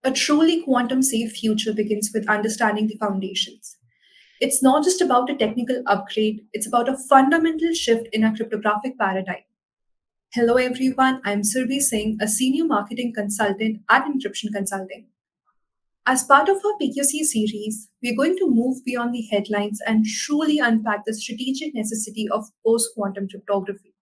A truly quantum safe future begins with understanding the foundations. It's not just about a technical upgrade, it's about a fundamental shift in our cryptographic paradigm. Hello everyone, I'm Surbhi Singh, a senior marketing consultant at Encryption Consulting. As part of our PQC series, we're going to move beyond the headlines and truly unpack the strategic necessity of post-quantum cryptography.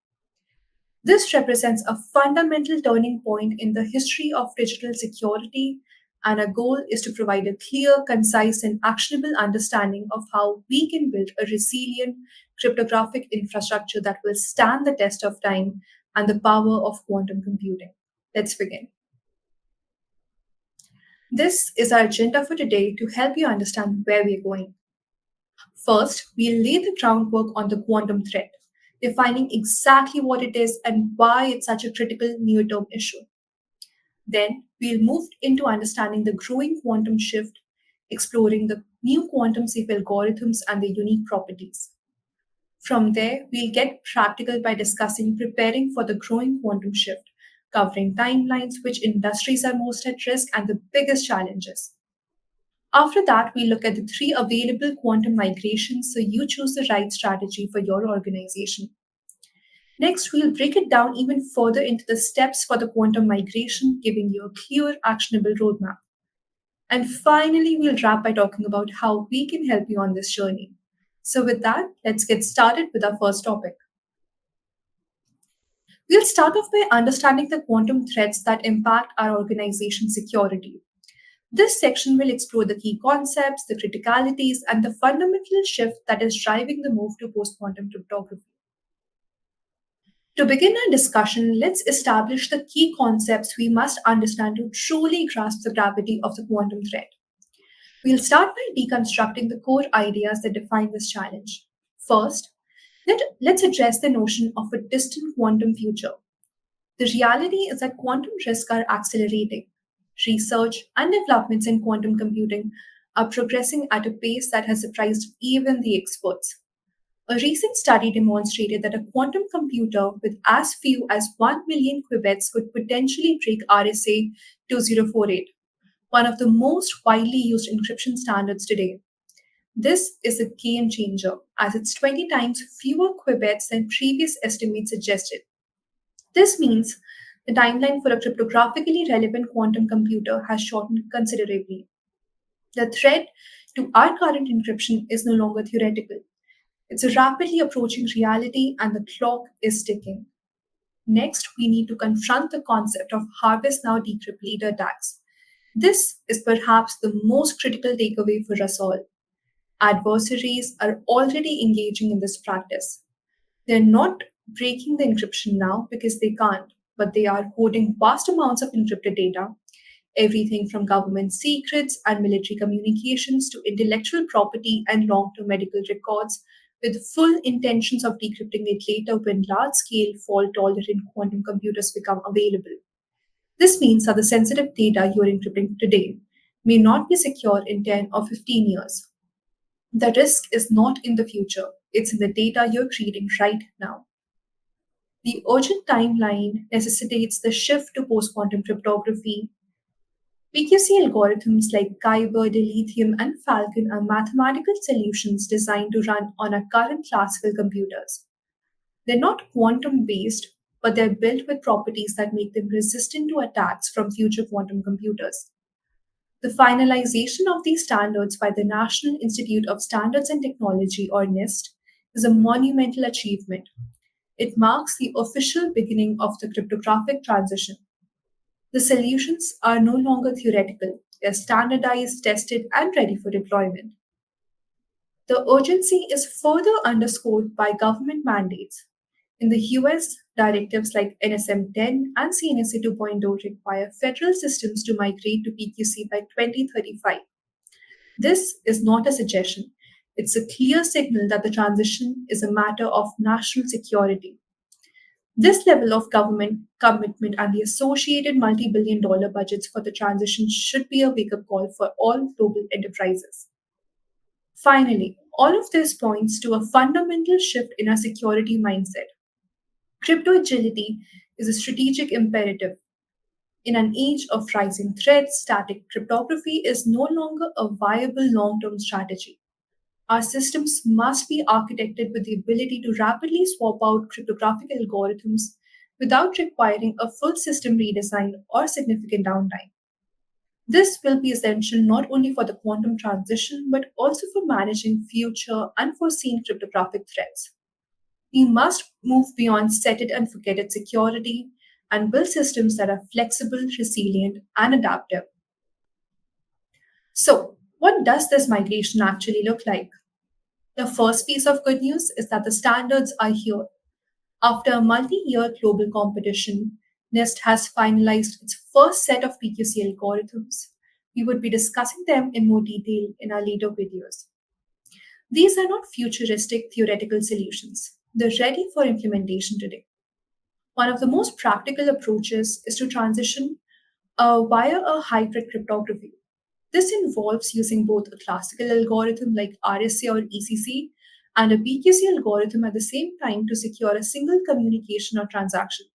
This represents a fundamental turning point in the history of digital security, and our goal is to provide a clear, concise, and actionable understanding of how we can build a resilient cryptographic infrastructure that will stand the test of time and the power of quantum computing. Let's begin. This is our agenda for today to help you understand where we're going. First, we'll lay the groundwork on the quantum threat, defining exactly what it is and why it's such a critical near-term issue. Then, we'll move into understanding the growing quantum shift, exploring the new quantum safe algorithms and their unique properties. From there, we'll get practical by discussing preparing for the growing quantum shift, covering timelines, which industries are most at risk, and the biggest challenges. After that, we look at the three available quantum migrations so you choose the right strategy for your organization. Next, we'll break it down even further into the steps for the quantum migration, giving you a clear, actionable roadmap. And finally, we'll wrap by talking about how we can help you on this journey. So, with that, let's get started with our first topic. We'll start off by understanding the quantum threats that impact our organization's security. This section will explore the key concepts, the criticalities, and the fundamental shift that is driving the move to post quantum cryptography. To begin our discussion, let's establish the key concepts we must understand to truly grasp the gravity of the quantum threat. We'll start by deconstructing the core ideas that define this challenge. First, let's address the notion of a distant quantum future. The reality is that quantum risks are accelerating. Research and developments in quantum computing are progressing at a pace that has surprised even the experts. A recent study demonstrated that a quantum computer with as few as 1 million qubits could potentially break RSA 2048, one of the most widely used encryption standards today. This is a game changer, as it's 20 times fewer qubits than previous estimates suggested. This means the timeline for a cryptographically relevant quantum computer has shortened considerably. The threat to our current encryption is no longer theoretical. It's a rapidly approaching reality, and the clock is ticking. Next, we need to confront the concept of harvest now, decrypt later attacks. This is perhaps the most critical takeaway for us all. Adversaries are already engaging in this practice. They're not breaking the encryption now because they can't, but they are hoarding vast amounts of encrypted data, everything from government secrets and military communications to intellectual property and long term medical records, with full intentions of decrypting it later when large scale fault tolerant quantum computers become available. This means that the sensitive data you're encrypting today may not be secure in 10 or 15 years. The risk is not in the future, it's in the data you're creating right now. The urgent timeline necessitates the shift to post quantum cryptography. PQC algorithms like Kyber, Dilithium, and Falcon are mathematical solutions designed to run on our current classical computers. They're not quantum based, but they're built with properties that make them resistant to attacks from future quantum computers. The finalization of these standards by the National Institute of Standards and Technology, or NIST, is a monumental achievement. It marks the official beginning of the cryptographic transition. The solutions are no longer theoretical, they're standardized, tested, and ready for deployment. The urgency is further underscored by government mandates. In the US, directives like NSM 10 and CNSA 2.0 require federal systems to migrate to PQC by 2035. This is not a suggestion, it's a clear signal that the transition is a matter of national security. This level of government commitment and the associated multi billion dollar budgets for the transition should be a wake up call for all global enterprises. Finally, all of this points to a fundamental shift in our security mindset. Crypto agility is a strategic imperative. In an age of rising threats, static cryptography is no longer a viable long term strategy. Our systems must be architected with the ability to rapidly swap out cryptographic algorithms without requiring a full system redesign or significant downtime. This will be essential not only for the quantum transition but also for managing future unforeseen cryptographic threats. We must move beyond set it and forget it security and build systems that are flexible, resilient, and adaptive. So, what does this migration actually look like? The first piece of good news is that the standards are here. After a multi year global competition, NIST has finalized its first set of PQC algorithms. We would be discussing them in more detail in our later videos. These are not futuristic theoretical solutions, they're ready for implementation today. One of the most practical approaches is to transition via a hybrid cryptography. This involves using both a classical algorithm like RSA or ECC and a PQC algorithm at the same time to secure a single communication or transaction.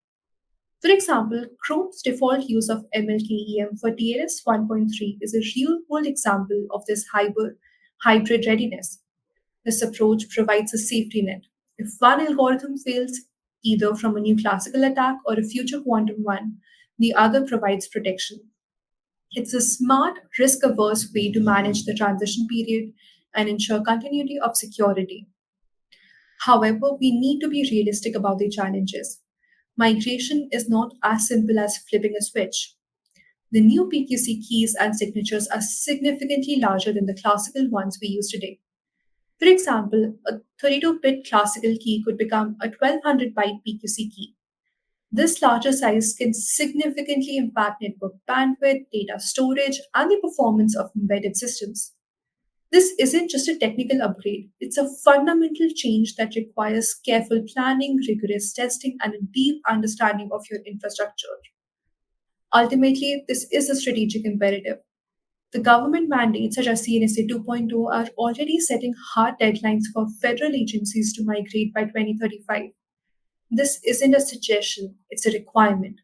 For example, Chrome's default use of MLKEM for TLS 1.3 is a real world example of this hybrid readiness. This approach provides a safety net. If one algorithm fails, either from a new classical attack or a future quantum one, the other provides protection. It's a smart, risk averse way to manage the transition period and ensure continuity of security. However, we need to be realistic about the challenges. Migration is not as simple as flipping a switch. The new PQC keys and signatures are significantly larger than the classical ones we use today. For example, a 32-bit classical key could become a 1200 byte PQC key. This larger size can significantly impact network bandwidth, data storage, and the performance of embedded systems. This isn't just a technical upgrade, it's a fundamental change that requires careful planning, rigorous testing, and a deep understanding of your infrastructure. Ultimately, this is a strategic imperative. The government mandates such as CNSA 2.0 are already setting hard deadlines for federal agencies to migrate by 2035. This isn't a suggestion, it's a requirement.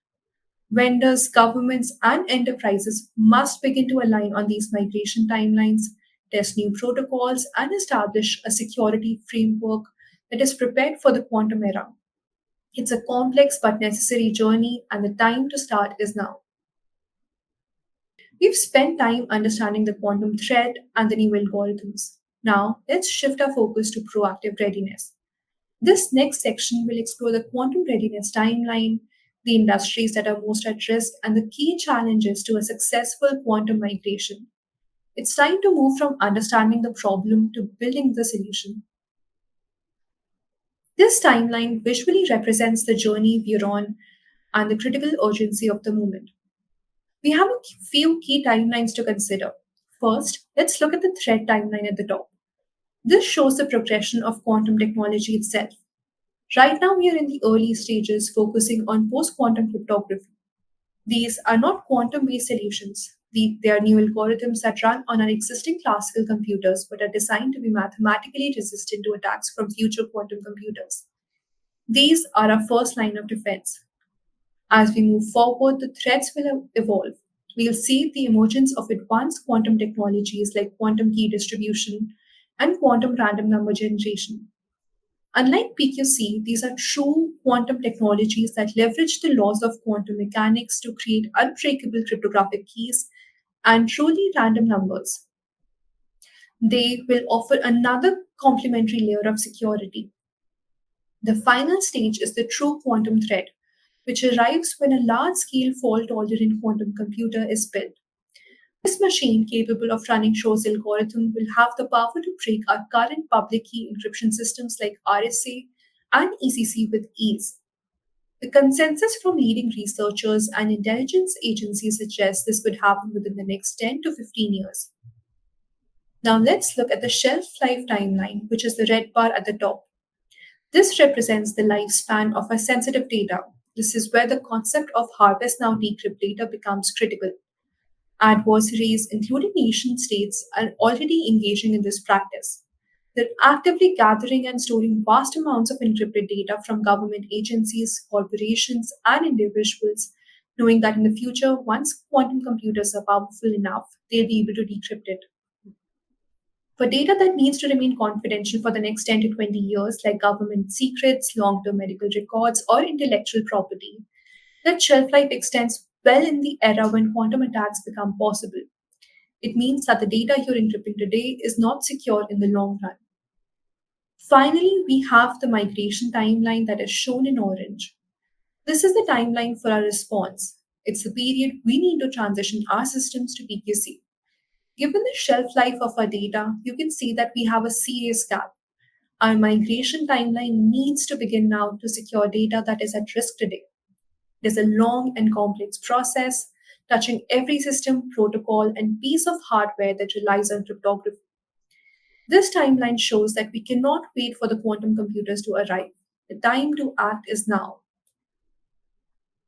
Vendors, governments, and enterprises must begin to align on these migration timelines, test new protocols, and establish a security framework that is prepared for the quantum era. It's a complex but necessary journey, and the time to start is now. We've spent time understanding the quantum threat and the new algorithms. Now, let's shift our focus to proactive readiness. This next section will explore the quantum readiness timeline, the industries that are most at risk, and the key challenges to a successful quantum migration. It's time to move from understanding the problem to building the solution. This timeline visually represents the journey we're on and the critical urgency of the moment. We have a few key timelines to consider. First, let's look at the threat timeline at the top. This shows the progression of quantum technology itself. Right now, we are in the early stages focusing on post quantum cryptography. These are not quantum based solutions. They are new algorithms that run on our existing classical computers but are designed to be mathematically resistant to attacks from future quantum computers. These are our first line of defense. As we move forward, the threats will evolve. We'll see the emergence of advanced quantum technologies like quantum key distribution and quantum random number generation. Unlike PQC, these are true quantum technologies that leverage the laws of quantum mechanics to create unbreakable cryptographic keys and truly random numbers. They will offer another complementary layer of security. The final stage is the true quantum threat, which arrives when a large scale fault tolerant quantum computer is built. This machine, capable of running Shor's algorithm, will have the power to break our current public key encryption systems like RSA and ECC with ease. The consensus from leading researchers and intelligence agencies suggests this could happen within the next 10 to 15 years. Now let's look at the shelf life timeline, which is the red bar at the top. This represents the lifespan of our sensitive data. This is where the concept of harvest now decrypt later becomes critical. Adversaries, including nation states, are already engaging in this practice. They're actively gathering and storing vast amounts of encrypted data from government agencies, corporations, and individuals knowing that in the future, once quantum computers are powerful enough, they'll be able to decrypt it. For data that needs to remain confidential for the next 10 to 20 years, like government secrets, long term medical records, or intellectual property, that shelf life extends well in the era when quantum attacks become possible. It means that the data you're encrypting today is not secure in the long run. Finally, we have the migration timeline that is shown in orange. This is the timeline for our response. It's the period we need to transition our systems to PQC. Given the shelf life of our data, you can see that we have a serious gap. Our migration timeline needs to begin now to secure data that is at risk today. It is a long and complex process, touching every system, protocol, and piece of hardware that relies on cryptography. This timeline shows that we cannot wait for the quantum computers to arrive. The time to act is now.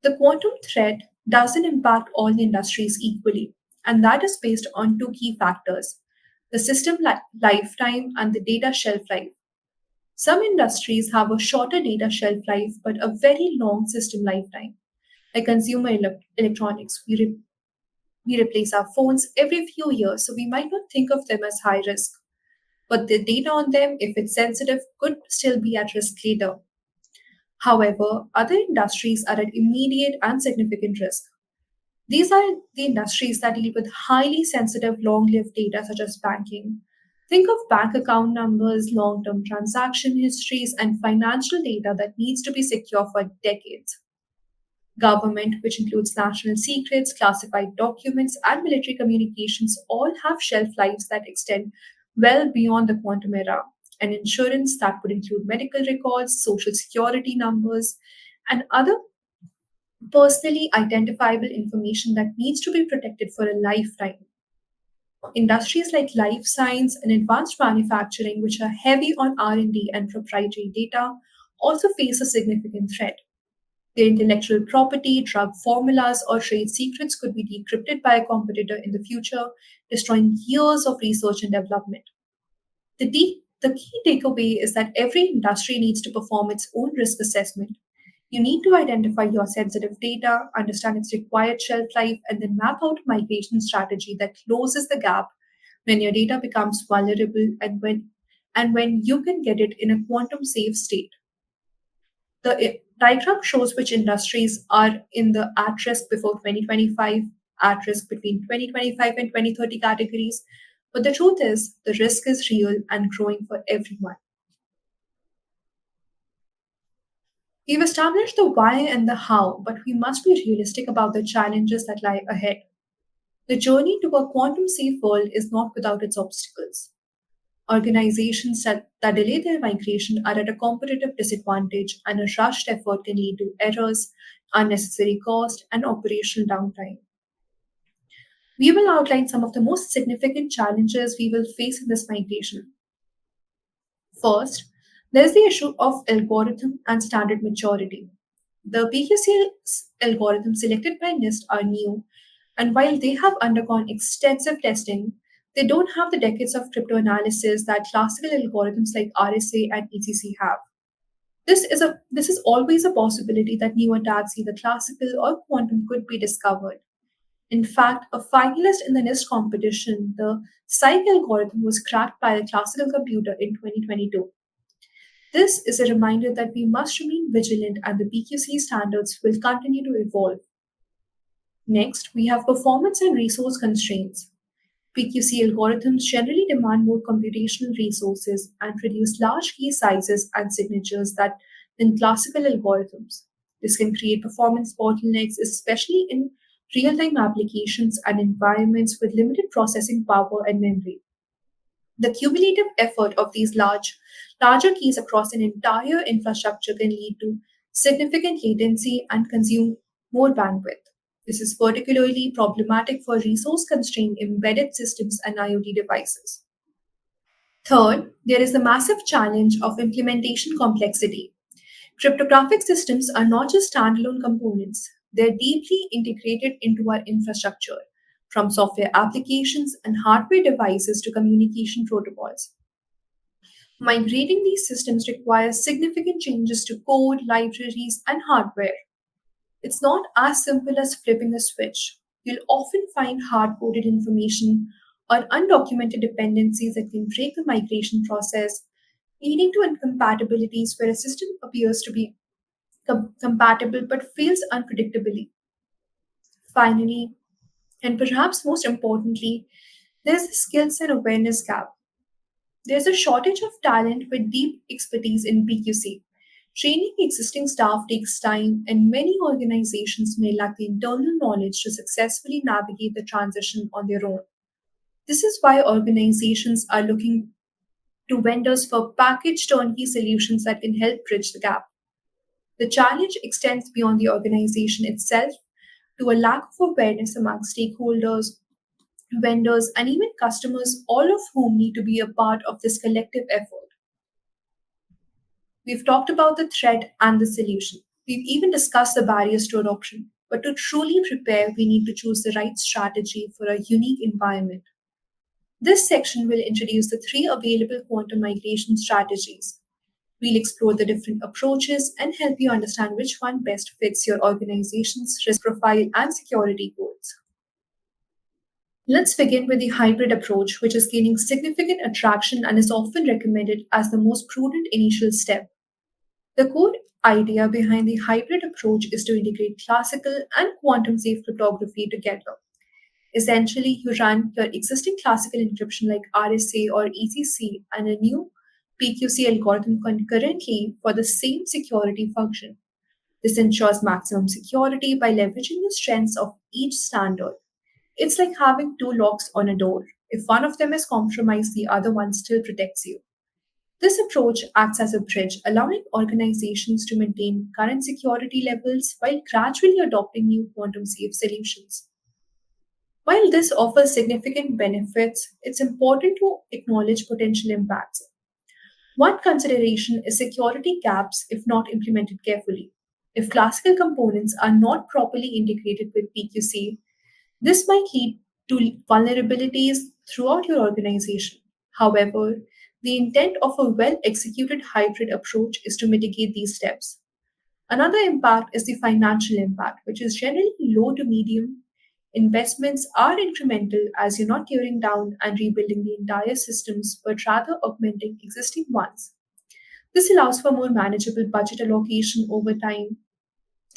The quantum threat doesn't impact all the industries equally, and that is based on two key factors: the system lifetime and the data shelf life. Some industries have a shorter data shelf life but a very long system lifetime. Like consumer electronics, we replace our phones every few years, so we might not think of them as high risk. But the data on them, if it's sensitive, could still be at risk later. However, other industries are at immediate and significant risk. These are the industries that deal with highly sensitive, long lived data, such as banking. Think of bank account numbers, long term transaction histories, and financial data that needs to be secure for decades. Government, which includes national secrets, classified documents, and military communications, all have shelf lives that extend well beyond the quantum era. And insurance that would include medical records, social security numbers, and other personally identifiable information that needs to be protected for a lifetime. Industries like life science and advanced manufacturing, which are heavy on R&D and proprietary data, also face a significant threat. Their intellectual property, drug formulas, or trade secrets could be decrypted by a competitor in the future, destroying years of research and development. The key takeaway is that every industry needs to perform its own risk assessment. You need to identify your sensitive data, understand its required shelf life, and then map out a migration strategy that closes the gap when your data becomes vulnerable and when you can get it in a quantum safe state. The diagram shows which industries are in the at risk before 2025, at risk between 2025 and 2030 categories. But the truth is, the risk is real and growing for everyone. We've established the why and the how, but we must be realistic about the challenges that lie ahead. The journey to a quantum safe world is not without its obstacles. Organizations that delay their migration are at a competitive disadvantage, and a rushed effort can lead to errors, unnecessary cost, and operational downtime. We will outline some of the most significant challenges we will face in this migration. First, there's the issue of algorithm and standard maturity. The PQC algorithms selected by NIST are new, and while they have undergone extensive testing, they don't have the decades of cryptanalysis that classical algorithms like RSA and ECC have. This is always a possibility that new attacks, either classical or quantum, could be discovered. In fact, a finalist in the NIST competition, the Psych algorithm, was cracked by a classical computer in 2022. This is a reminder that we must remain vigilant and the PQC standards will continue to evolve. Next, we have performance and resource constraints. PQC algorithms generally demand more computational resources and produce large key sizes and signatures than classical algorithms. This can create performance bottlenecks, especially in real time applications and environments with limited processing power and memory. The cumulative effort of these larger keys across an entire infrastructure can lead to significant latency and consume more bandwidth. This is particularly problematic for resource constrained embedded systems and IoT devices. Third, there is the massive challenge of implementation complexity. Cryptographic systems are not just standalone components, they're deeply integrated into our infrastructure, from software applications and hardware devices to communication protocols. Migrating these systems requires significant changes to code, libraries, and hardware. It's not as simple as flipping a switch. You'll often find hard coded information or undocumented dependencies that can break the migration process, leading to incompatibilities where a system appears to be compatible but fails unpredictably. Finally, and perhaps most importantly, there's a skills and awareness gap. There's a shortage of talent with deep expertise in PQC. Training existing staff takes time, and many organizations may lack the internal knowledge to successfully navigate the transition on their own. This is why organizations are looking to vendors for packaged turnkey solutions that can help bridge the gap. The challenge extends beyond the organization itself to a lack of awareness among stakeholders, vendors, and even customers, all of whom need to be a part of this collective effort. We've talked about the threat and the solution. We've even discussed the barriers to adoption. But to truly prepare, we need to choose the right strategy for a unique environment. This section will introduce the three available quantum migration strategies. We'll explore the different approaches and help you understand which one best fits your organization's risk profile and security goals. Let's begin with the hybrid approach, which is gaining significant attraction and is often recommended as the most prudent initial step. The core idea behind the hybrid approach is to integrate classical and quantum safe cryptography together. Essentially, you run your existing classical encryption like RSA or ECC and a new PQC algorithm concurrently for the same security function. This ensures maximum security by leveraging the strengths of each standard. It's like having two locks on a door. If one of them is compromised, the other one still protects you. This approach acts as a bridge, allowing organizations to maintain current security levels while gradually adopting new quantum safe solutions. While this offers significant benefits, it's important to acknowledge potential impacts. One consideration is security gaps if not implemented carefully. If classical components are not properly integrated with PQC, this might lead to vulnerabilities throughout your organization. However, the intent of a well executed hybrid approach is to mitigate these steps. Another impact is the financial impact, which is generally low to medium. Investments are incremental as you're not tearing down and rebuilding the entire systems, but rather augmenting existing ones. This allows for more manageable budget allocation over time.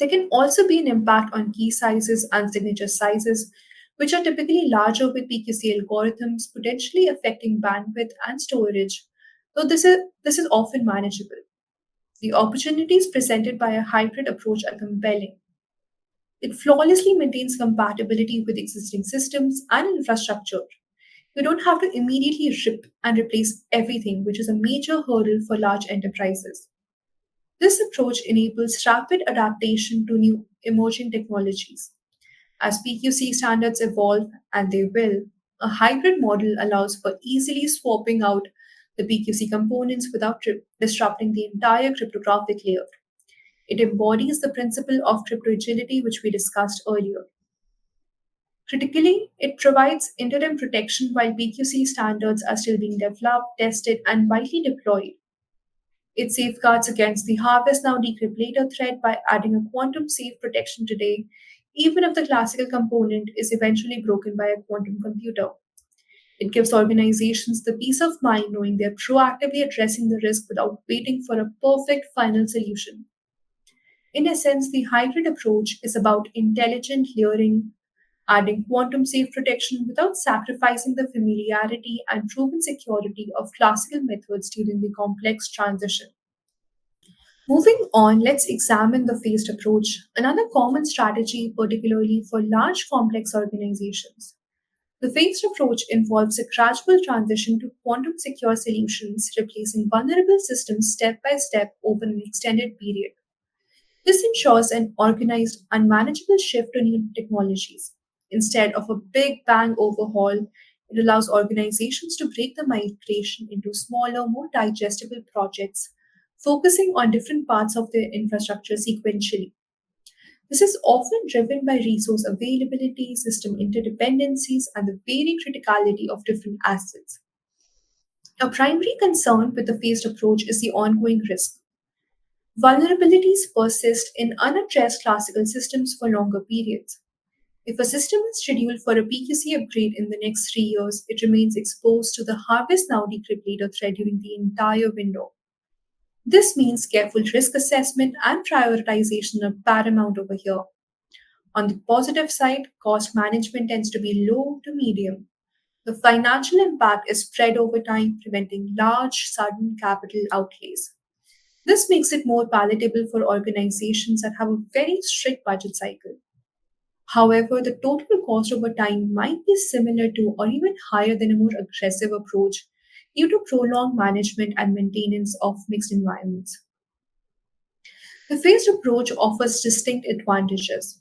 There can also be an impact on key sizes and signature sizes, which are typically larger with PQC algorithms, potentially affecting bandwidth and storage, though this is often manageable. The opportunities presented by a hybrid approach are compelling. It flawlessly maintains compatibility with existing systems and infrastructure. You don't have to immediately rip and replace everything, which is a major hurdle for large enterprises. This approach enables rapid adaptation to new emerging technologies. As PQC standards evolve, and they will, a hybrid model allows for easily swapping out the PQC components without disrupting the entire cryptographic layer. It embodies the principle of crypto-agility, which we discussed earlier. Critically, it provides interim protection while PQC standards are still being developed, tested, and widely deployed. It safeguards against the harvest now decrypt later threat by adding a quantum safe protection today, even if the classical component is eventually broken by a quantum computer. It gives organizations the peace of mind knowing they're proactively addressing the risk without waiting for a perfect final solution. In essence, the hybrid approach is about intelligent layering, adding quantum safe protection without sacrificing the familiarity and proven security of classical methods during the complex transition. Moving on, let's examine the phased approach, another common strategy, particularly for large complex organizations. The phased approach involves a gradual transition to quantum secure solutions, replacing vulnerable systems step by step over an extended period. This ensures an organized and manageable shift to new technologies. Instead of a big bang overhaul, it allows organizations to break the migration into smaller, more digestible projects, focusing on different parts of their infrastructure sequentially. This is often driven by resource availability, system interdependencies, and the varying criticality of different assets. A primary concern with the phased approach is the ongoing risk. Vulnerabilities persist in unaddressed classical systems for longer periods. If a system is scheduled for a PQC upgrade in the next 3 years, it remains exposed to the Harvest Now Decrypt Later threat during the entire window. This means careful risk assessment and prioritization are paramount over here. On the positive side, cost management tends to be low to medium. The financial impact is spread over time, preventing large, sudden capital outlays. This makes it more palatable for organizations that have a very strict budget cycle. However, the total cost over time might be similar to or even higher than a more aggressive approach due to prolonged management and maintenance of mixed environments. The phased approach offers distinct advantages.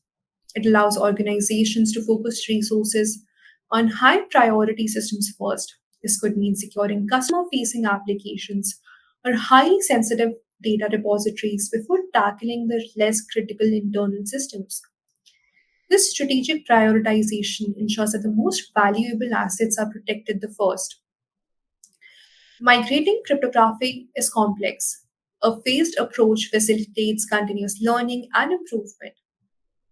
It allows organizations to focus resources on high priority systems first. This could mean securing customer facing applications or highly sensitive data repositories before tackling the less critical internal systems. This strategic prioritization ensures that the most valuable assets are protected the first. Migrating cryptography is complex. A phased approach facilitates continuous learning and improvement.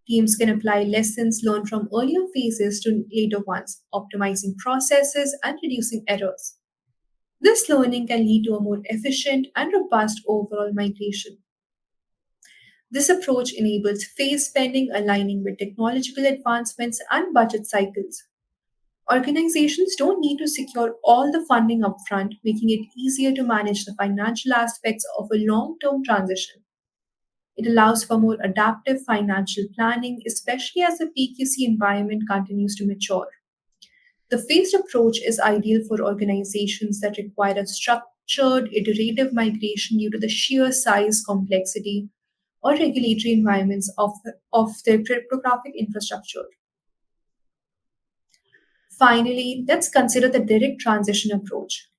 Teams can apply lessons learned from earlier phases to later ones, optimizing processes and reducing errors. This learning can lead to a more efficient and robust overall migration. This approach enables phase spending aligning with technological advancements and budget cycles. Organizations don't need to secure all the funding upfront, making it easier to manage the financial aspects of a long term transition. It allows for more adaptive financial planning, especially as the PQC environment continues to mature. The phased approach is ideal for organizations that require a structured, iterative migration due to the sheer size, complexity, or regulatory environments of their cryptographic infrastructure. Finally, let's consider the direct transition approach.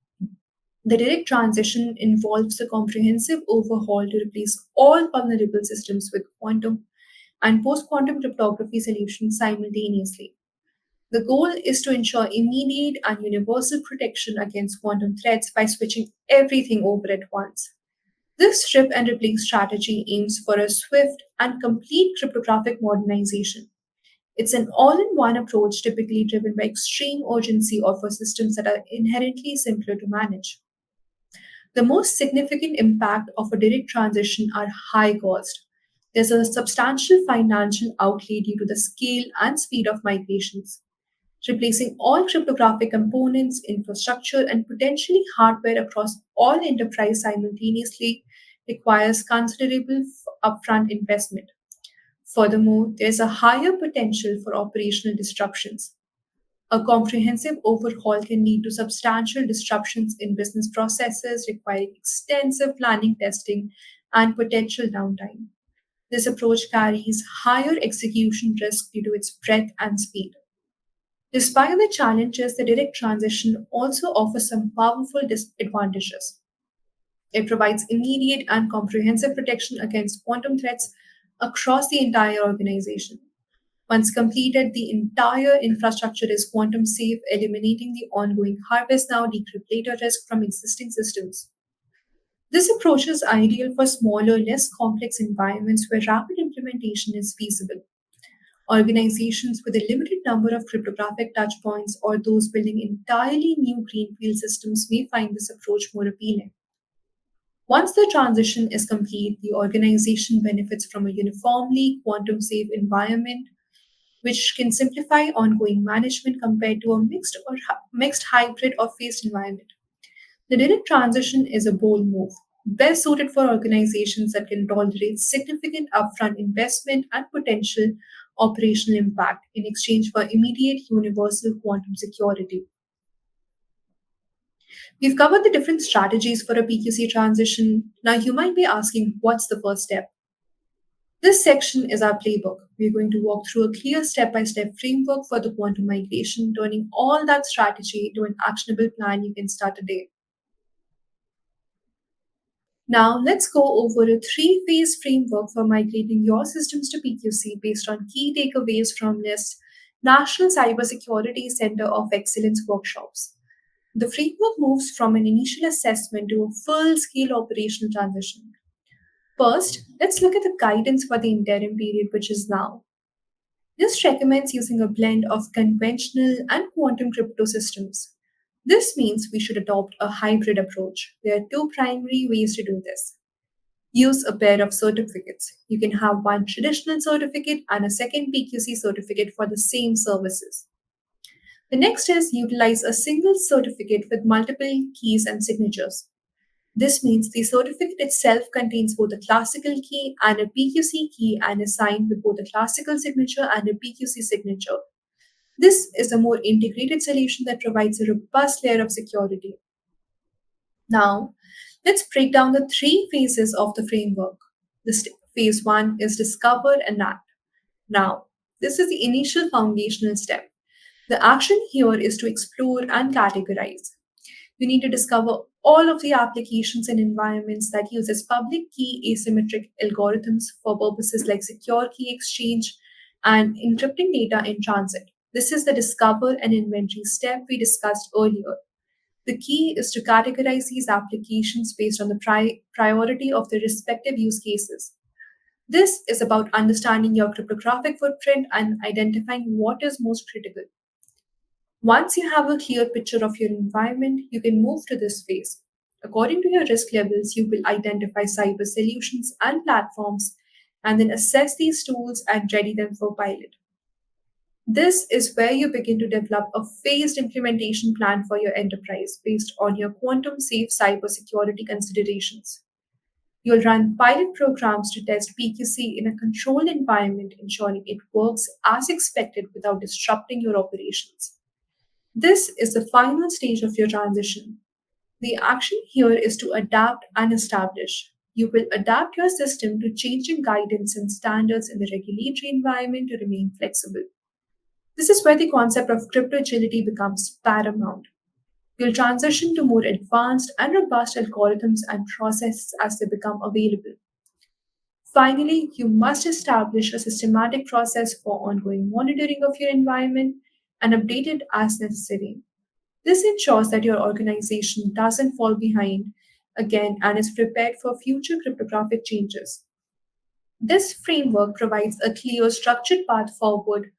The direct transition involves a comprehensive overhaul to replace all vulnerable systems with quantum and post quantum cryptography solutions simultaneously. The goal is to ensure immediate and universal protection against quantum threats by switching everything over at once. This strip and replace strategy aims for a swift and complete cryptographic modernization. It's an all in one approach typically driven by extreme urgency or for systems that are inherently simpler to manage. The most significant impact of a direct transition are high cost. There's a substantial financial outlay due to the scale and speed of migrations. Replacing all cryptographic components, infrastructure, and potentially hardware across all enterprise simultaneously requires considerable upfront investment. Furthermore, there is a higher potential for operational disruptions. A comprehensive overhaul can lead to substantial disruptions in business processes, requiring extensive planning, testing, and potential downtime. This approach carries higher execution risk due to its breadth and speed. Despite the challenges, the direct transition also offers some powerful disadvantages. It provides immediate and comprehensive protection against quantum threats across the entire organization. Once completed, the entire infrastructure is quantum safe, eliminating the ongoing harvest now, decrypt later risk from existing systems. This approach is ideal for smaller, less complex environments where rapid implementation is feasible. Organizations with a limited number of cryptographic touchpoints or those building entirely new greenfield systems may find this approach more appealing. Once the transition is complete, the organization benefits from a uniformly quantum safe environment, which can simplify ongoing management compared to a mixed hybrid or phased environment. The direct transition is a bold move, best suited for organizations that can tolerate significant upfront investment and potential operational impact in exchange for immediate universal quantum security. We've covered the different strategies for a PQC transition. Now, you might be asking, what's the first step? This section is our playbook. We're going to walk through a clear step by step framework for the quantum migration, turning all that strategy into an actionable plan you can start today. Now, let's go over a three-phase framework for migrating your systems to PQC based on key takeaways from NIST National Cybersecurity Center of Excellence workshops. The framework moves from an initial assessment to a full scale operational transition. First, let's look at the guidance for the interim period, which is now. This recommends using a blend of conventional and quantum crypto systems. This means we should adopt a hybrid approach. There are two primary ways to do this. Use a pair of certificates. You can have one traditional certificate and a second PQC certificate for the same services. The next is utilize a single certificate with multiple keys and signatures. This means the certificate itself contains both a classical key and a PQC key and is signed with both a classical signature and a PQC signature. This is a more integrated solution that provides a robust layer of security. Now, let's break down the three phases of the framework. Phase one is discover and act. Now, this is the initial foundational step. The action here is to explore and categorize. You need to discover all of the applications and environments that uses public key asymmetric algorithms for purposes like secure key exchange and encrypting data in transit. This is the discover and inventory step we discussed earlier. The key is to categorize these applications based on the priority of their respective use cases. This is about understanding your cryptographic footprint and identifying what is most critical. Once you have a clear picture of your environment, you can move to this phase. According to your risk levels, you will identify cyber solutions and platforms and then assess these tools and ready them for pilot. This is where you begin to develop a phased implementation plan for your enterprise based on your quantum safe cybersecurity considerations. You'll run pilot programs to test PQC in a controlled environment, ensuring it works as expected without disrupting your operations. This is the final stage of your transition. The action here is to adapt and establish. You will adapt your system to changing guidance and standards in the regulatory environment to remain flexible. This is where the concept of crypto agility becomes paramount. You'll transition to more advanced and robust algorithms and processes as they become available. Finally, you must establish a systematic process for ongoing monitoring of your environment and update it as necessary. This ensures that your organization doesn't fall behind again and is prepared for future cryptographic changes. This framework provides a clear, structured path forward,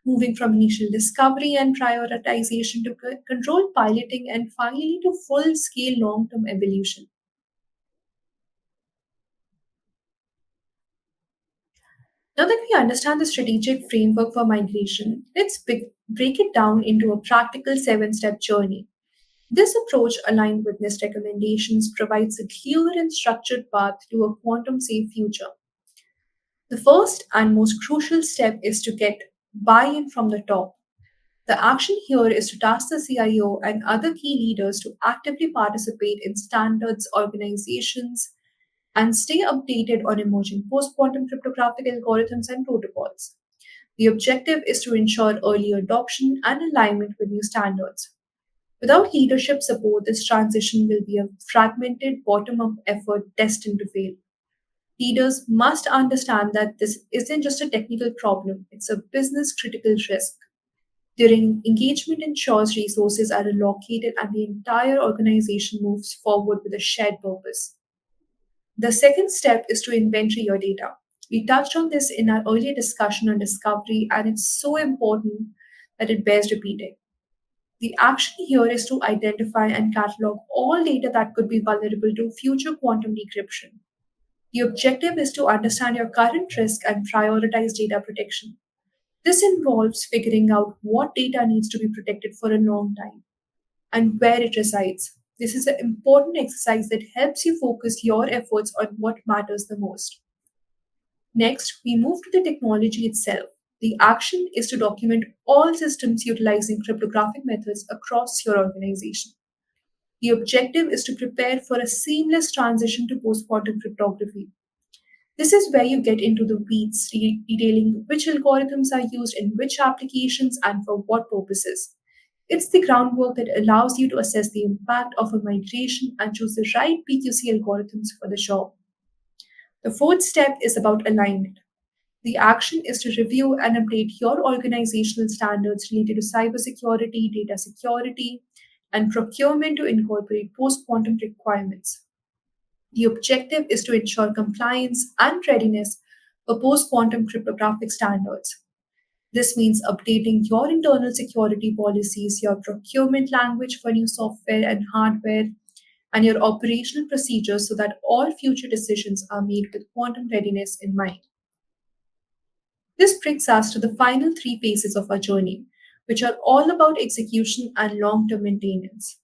moving from initial discovery and prioritization to controlled piloting and finally to full scale long term evolution. Now that we understand the strategic framework for migration, let's break it down into a practical 7 step journey. This approach, aligned with NIST recommendations, provides a clear and structured path to a quantum safe future. The first and most crucial step is to get buy in from the top. The action here is to task the CIO and other key leaders to actively participate in standards, organizations, and stay updated on emerging post quantum cryptographic algorithms and protocols. The objective is to ensure early adoption and alignment with new standards. Without leadership support, this transition will be a fragmented, bottom up effort destined to fail. Leaders must understand that this isn't just a technical problem, it's a business critical risk. Their engagement ensures resources are allocated and the entire organization moves forward with a shared purpose. The second step is to inventory your data. We touched on this in our earlier discussion on discovery, and it's so important that it bears repeating. The action here is to identify and catalog all data that could be vulnerable to future quantum decryption. The objective is to understand your current risk and prioritize data protection. This involves figuring out what data needs to be protected for a long time and where it resides. This is an important exercise that helps you focus your efforts on what matters the most. Next, we move to the technology itself. The action is to document all systems utilizing cryptographic methods across your organization. The objective is to prepare for a seamless transition to post quantum cryptography. This is where you get into the weeds, detailing which algorithms are used in which applications and for what purposes. It's the groundwork that allows you to assess the impact of a migration and choose the right PQC algorithms for the job. The fourth step is about alignment. The action is to review and update your organizational standards related to cybersecurity, data security, and procurement to incorporate post quantum requirements. The objective is to ensure compliance and readiness for post quantum cryptographic standards. This means updating your internal security policies, your procurement language for new software and hardware, and your operational procedures so that all future decisions are made with quantum readiness in mind. This brings us to the final three phases of our journey, which are all about execution and long term maintenance.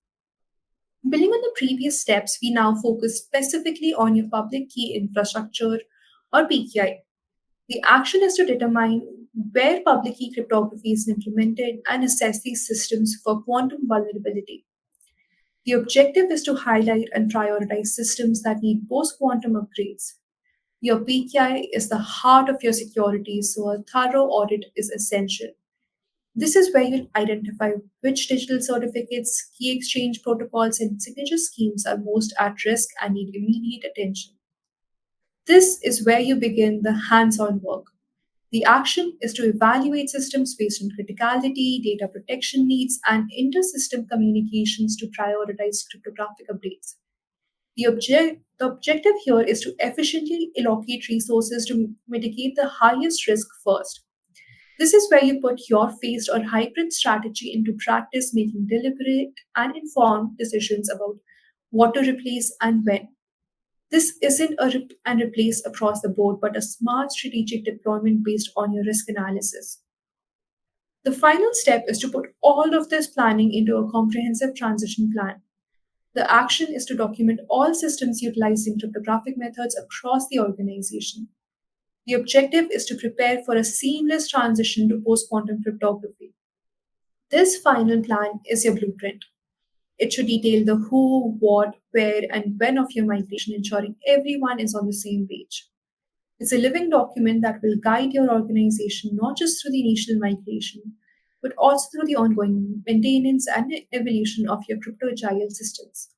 Building on the previous steps, we now focus specifically on your public key infrastructure or PKI. The action is to determine where public key cryptography is implemented and assess these systems for quantum vulnerability. The objective is to highlight and prioritize systems that need post quantum upgrades. Your PKI is the heart of your security, so a thorough audit is essential. This is where you'll identify which digital certificates, key exchange protocols, and signature schemes are most at risk and need immediate attention. This is where you begin the hands on work. The action is to evaluate systems based on criticality, data protection needs, and inter-system communications to prioritize cryptographic updates. The objective here is to efficiently allocate resources to mitigate the highest risk first. This is where you put your phased or hybrid strategy into practice, making deliberate and informed decisions about what to replace and when. This isn't a rip and replace across the board, but a smart strategic deployment based on your risk analysis. The final step is to put all of this planning into a comprehensive transition plan. The action is to document all systems utilizing cryptographic methods across the organization. The objective is to prepare for a seamless transition to post quantum cryptography. This final plan is your blueprint. It should detail the who, what, where, and when of your migration, ensuring everyone is on the same page. It's a living document that will guide your organization not just through the initial migration, but also through the ongoing maintenance and evolution of your crypto-agile systems.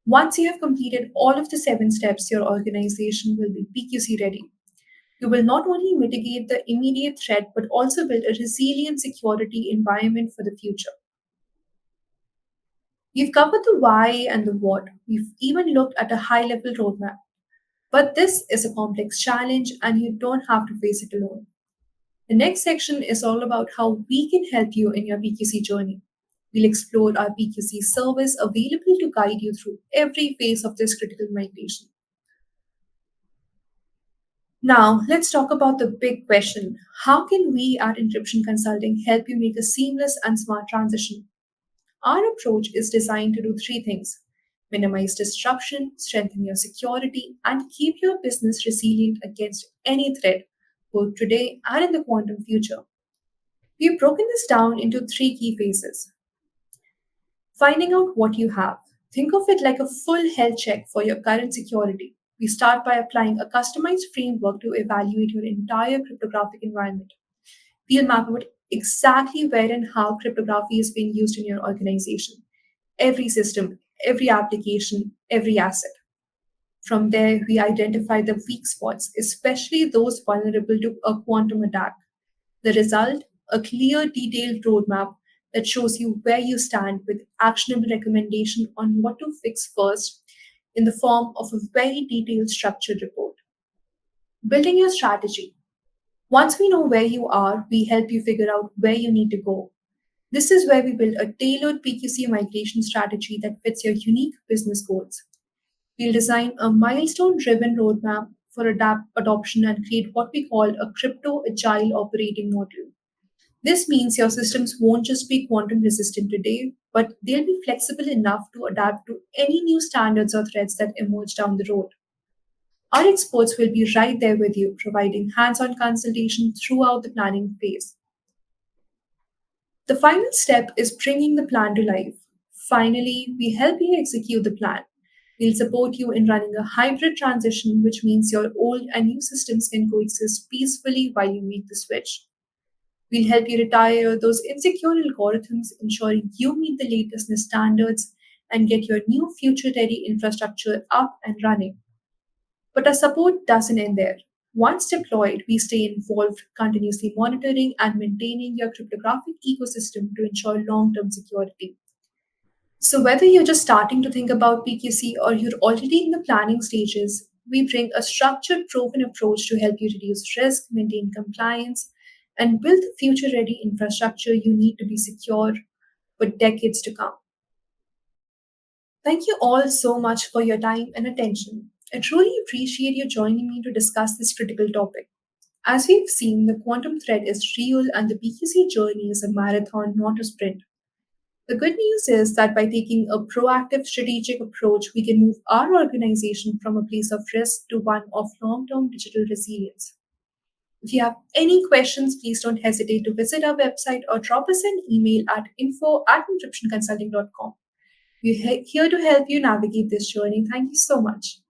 Once you have completed all of the seven steps, your organization will be PQC ready. You will not only mitigate the immediate threat, but also build a resilient security environment for the future. We've covered the why and the what. We've even looked at a high level roadmap. But this is a complex challenge and you don't have to face it alone. The next section is all about how we can help you in your PQC journey. We'll explore our PQC service available to guide you through every phase of this critical migration. Now, let's talk about the big question. How can we at Encryption Consulting help you make a seamless and smart transition? Our approach is designed to do three things: minimize disruption, strengthen your security, and keep your business resilient against any threat, both today and in the quantum future. We've broken this down into three key phases. Finding out what you have. Think of it like a full health check for your current security. We start by applying a customized framework to evaluate your entire cryptographic environment. We'll map out exactly where and how cryptography is being used in your organization. Every system, every application, every asset. From there, we identify the weak spots, especially those vulnerable to a quantum attack. The result? A clear, detailed roadmap that shows you where you stand with actionable recommendation on what to fix first in the form of a very detailed structured report. Building your strategy. Once we know where you are, we help you figure out where you need to go. This is where we build a tailored PQC migration strategy that fits your unique business goals. We'll design a milestone driven roadmap for adoption and create what we call a crypto-agile operating model. This means your systems won't just be quantum resistant today, but they'll be flexible enough to adapt to any new standards or threats that emerge down the road. Our experts will be right there with you, providing hands on consultation throughout the planning phase. The final step is bringing the plan to life. Finally, we help you execute the plan. We'll support you in running a hybrid transition, which means your old and new systems can coexist peacefully while you make the switch. We'll help you retire those insecure algorithms, ensuring you meet the latest NIST standards and get your new future ready infrastructure up and running. But our support doesn't end there. Once deployed, we stay involved, continuously monitoring and maintaining your cryptographic ecosystem to ensure long term security. So, whether you're just starting to think about PQC or you're already in the planning stages, we bring a structured, proven approach to help you reduce risk, maintain compliance, and build the future ready infrastructure you need to be secure for decades to come. Thank you all so much for your time and attention. I truly appreciate you joining me to discuss this critical topic. As we've seen, the quantum threat is real and the PQC journey is a marathon, not a sprint. The good news is that by taking a proactive strategic approach, we can move our organization from a place of risk to one of long term digital resilience. If you have any questions, please don't hesitate to visit our website or drop us an email at info@encryptionconsulting.com. We're here to help you navigate this journey. Thank you so much.